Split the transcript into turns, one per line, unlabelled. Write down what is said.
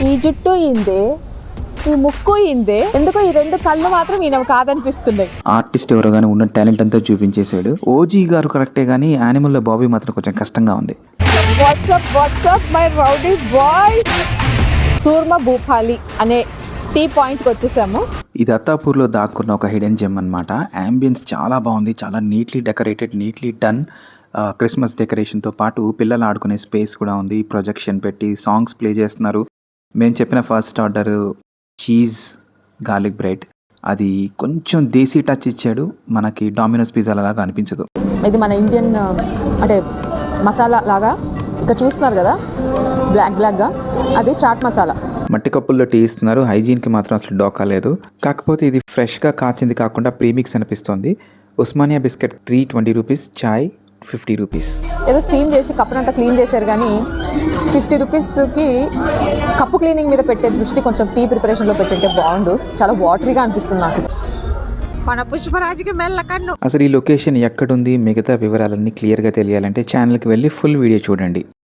ఈ జుట్టు ఇందే, ఈ ముక్కు ఇందే, ఎందుకో ఈ రెండు కళ్ళు మాత్రం ఈయన కాదనిపిస్తున్నాయి.
ఆర్టిస్ట్ ఎవరో కానీ ఉన్న టాలెంట్ అంతా చూపించేశాడు. ఓజీ గారు కరెక్టే కానీ యానిమల్లో బాబీ మాత్రం కొంచెం కష్టంగా ఉంది.
WhatsApp my rowdy boys. Soorma Bhupali అనే టీ పాయింట్కి వచ్చేసాము.
ఇది అత్తాపూర్లో దాక్కున్న ఒక హిడెన్ జెమ్ అనమాట. అంబియన్స్ చాలా బాగుంది, చాలా neatly decorated, neatly done. Christmas డెకరేషన్తో పాటు పిల్లలు ఆడుకునే స్పేస్ కూడా ఉంది. ప్రొజెక్షన్ పెట్టి సాంగ్స్ ప్లే చేస్తున్నారు. మేము చెప్పిన first order cheese garlic bread, అది కొంచెం దేశీ టచ్ ఇచ్చాడు. మనకి డామినోస్ పిజ్జా లాగా అనిపించదు.
ఇది మన ఇండియన్ అంటే మసాలా లాగా ఇక్కడ చూస్తున్నారు కదా, బ్లాక్గా అది చాట్ మసాలా.
మట్టి కప్పుల్లో టీ ఇస్తున్నారు. హైజీన్కి మాత్రం అసలు డోకా లేదు. కాకపోతే ఇది ఫ్రెష్గా కాచింది కాకుండా ప్రీమిక్స్ అనిపిస్తుంది. ఉస్మానియా బిస్కెట్ 320 రూపీస్, చాయ్ 50 రూపీస్.
ఏదో స్టీమ్ చేసి కప్పునంతా క్లీన్ చేశారు కానీ 50 రూపీస్కి కప్పు క్లీనింగ్ మీద పెట్టే దృష్టి కొంచెం టీ ప్రిపరేషన్లో పెట్టింటే బాగుండు. చాలా వాటరీగా అనిపిస్తుంది నాకు. మన పుష్పరాజుకి మెల్లకన్ను.
అసలు ఈ లొకేషన్ ఎక్కడుంది, మిగతా వివరాలన్నీ క్లియర్గా తెలియాలంటే ఛానల్కి వెళ్ళి ఫుల్ వీడియో చూడండి.